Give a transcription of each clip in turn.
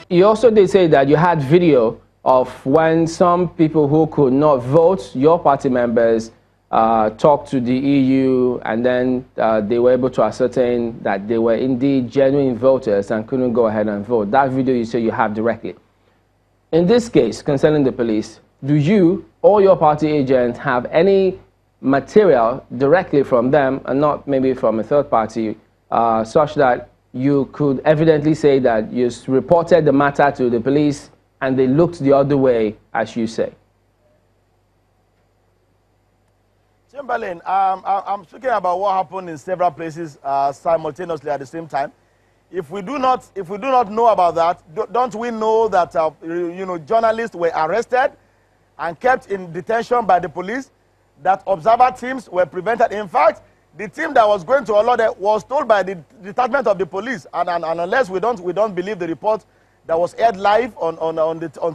you also did say that you had video of when some people who could not vote, your party members, talked to the EU, and then they were able to ascertain that they were indeed genuine voters and couldn't go ahead and vote. That video you say you have directly. In this case, concerning the police, do you or your party agent have any material directly from them and not maybe from a third party, such that you could evidently say that you reported the matter to the police and they looked the other way, as you say? Chamberlain, I'm speaking about what happened in several places simultaneously at the same time. If we do not know about that, don't we know that journalists were arrested and kept in detention by the police? That observer teams were prevented. In fact, the team that was going to Olode was told by the detachment of the police, and unless we don't believe the report that was aired live on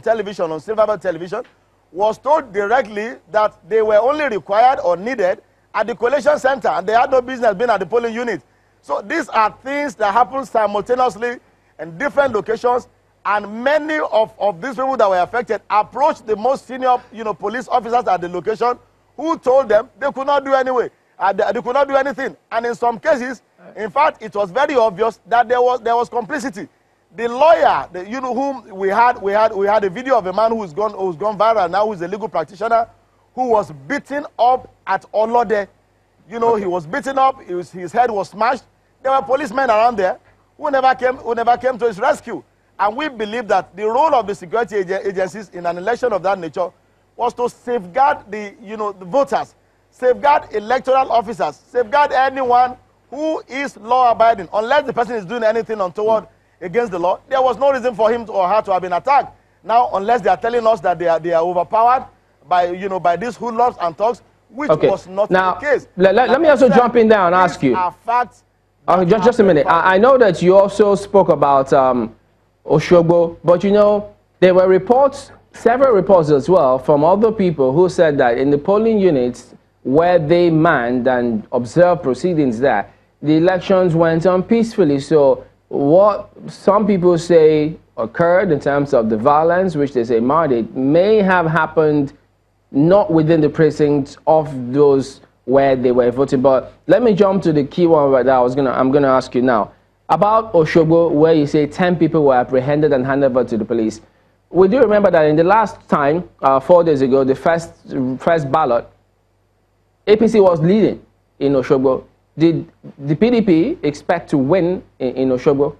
television, on Silverbird television, was told directly that they were only required or needed at the collation center, and they had no business being at the polling unit. So these are things that happen simultaneously in different locations, and many of these people that were affected approached the most senior police officers at the location, who told them they could not do anyway. They could not do anything. And in some cases, in fact, it was very obvious that there was complicity. The lawyer, whom we had a video of a man who's gone viral now, who's a legal practitioner, who was beaten up at Olode. He was beaten up. His head was smashed. There were policemen around there who never came to his rescue. And we believe that the role of the security agencies in an election of that nature was to safeguard the voters, safeguard electoral officers, safeguard anyone who is law-abiding. Unless the person is doing anything untoward against the law, there was no reason for him or her to have been attacked. Now, unless they are telling us that they are overpowered by these hoodlums and thugs, which was not the case. Let me also jump in there and ask you. Facts. Just a minute. I know that you also spoke about Osogbo, but there were several reports as well from other people who said that in the polling units where they manned and observed proceedings there, the elections went on peacefully. So what some people say occurred in terms of the violence, which they say marred it, may have happened not within the precincts of those where they were voting. But let me jump to the key one that I'm gonna ask you now about Osogbo, where you say 10 people were apprehended and handed over to the police. We do remember that in the last time, 4 days ago, the first ballot, APC was leading in Osogbo. Did the PDP expect to win in Osogbo?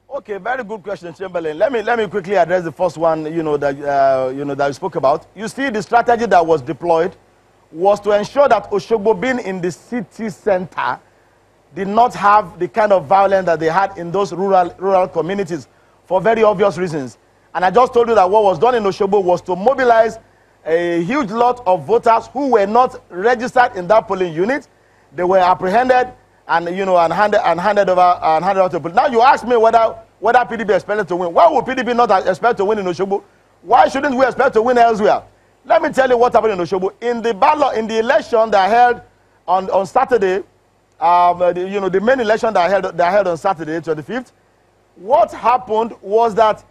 Okay, very good question, Chamberlain. Let me quickly address the first one. That you spoke about. You see, the strategy that was deployed was to ensure that Osogbo, being in the city center, did not have the kind of violence that they had in those rural communities for very obvious reasons. And I just told you that what was done in Osogbo was to mobilize a huge lot of voters who were not registered in that polling unit. They were apprehended and handed over to police. Now you ask me whether PDP expected to win. Why would PDP not expect to win in Osogbo? Why shouldn't we expect to win elsewhere? Let me tell you what happened in Osogbo. In the election that held on Saturday, the main election that held on Saturday, 25th, what happened was that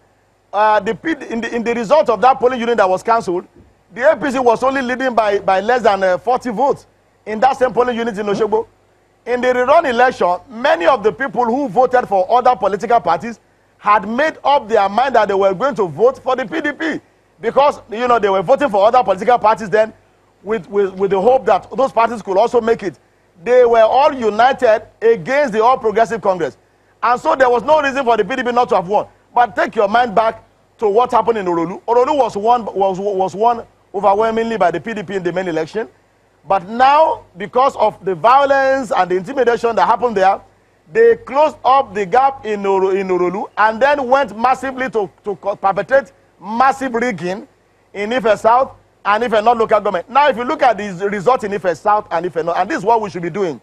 in the result of that polling unit that was cancelled, the APC was only leading by less than 40 votes in that same polling unit in Osogbo. In the rerun election, many of the people who voted for other political parties had made up their mind that they were going to vote for the PDP, because they were voting for other political parties then with the hope that those parties could also make it. They were all united against the All Progressive Congress. And so there was no reason for the PDP not to have won. But take your mind back to what happened in Orolu. Orolu was won overwhelmingly by the PDP in the main election. But now, because of the violence and the intimidation that happened there, they closed up the gap in Orolu and then went massively to perpetrate massive rigging in Ife South and Ife North local government. Now, if you look at the result in Ife South and Ife North, and this is what we should be doing,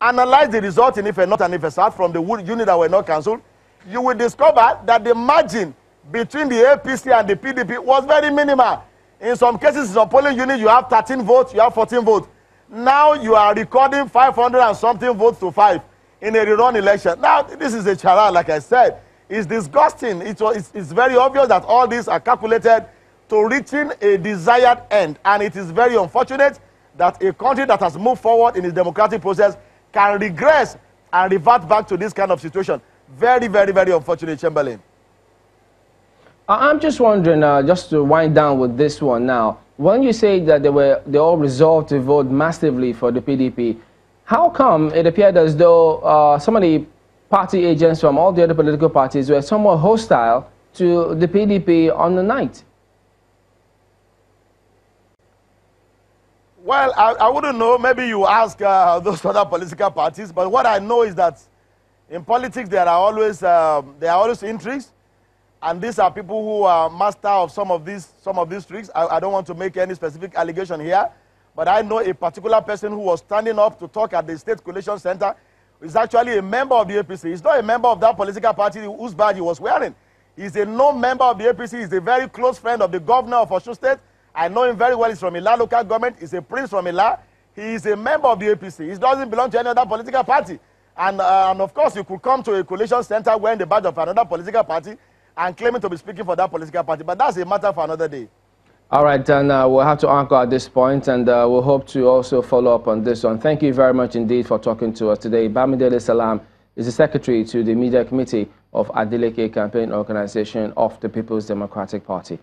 analyze the result in Ife North and Ife South from the unit that were not cancelled, you will discover that the margin between the APC and the PDP was very minimal. In some cases, in some polling unit, you have 13 votes, you have 14 votes. Now you are recording 500 and something votes to 5. in a rerun election. Now, this is a charade, like I said. It's disgusting. It's very obvious that all these are calculated to reaching a desired end. And it is very unfortunate that a country that has moved forward in its democratic process can regress and revert back to this kind of situation. Very, very, very unfortunate, Chamberlain. I'm just wondering, just to wind down with this one now, when you say that they all resolved to vote massively for the PDP, how come it appeared as though some of the party agents from all the other political parties were somewhat hostile to the PDP on the night? Well, I wouldn't know. Maybe you ask those other political parties. But what I know is that in politics there are always intrigues, and these are people who are master of some of these tricks. I don't want to make any specific allegation here, but I know a particular person who was standing up to talk at the State Collation Center. Is actually a member of the APC. He's not a member of that political party whose badge he was wearing. He's a known member of the APC. He's a very close friend of the governor of Osun State. I know him very well. He's from Ila local government. He's a prince from Ila. He is a member of the APC. He doesn't belong to any other political party. And of course, you could come to a collation center wearing the badge of another political party and claiming to be speaking for that political party. But that's a matter for another day. All right, then we'll have to anchor at this point, and we'll hope to also follow up on this one. Thank you very much indeed for talking to us today. Bamidele Salam is the secretary to the Media Committee of Adeleke Campaign Organization of the People's Democratic Party.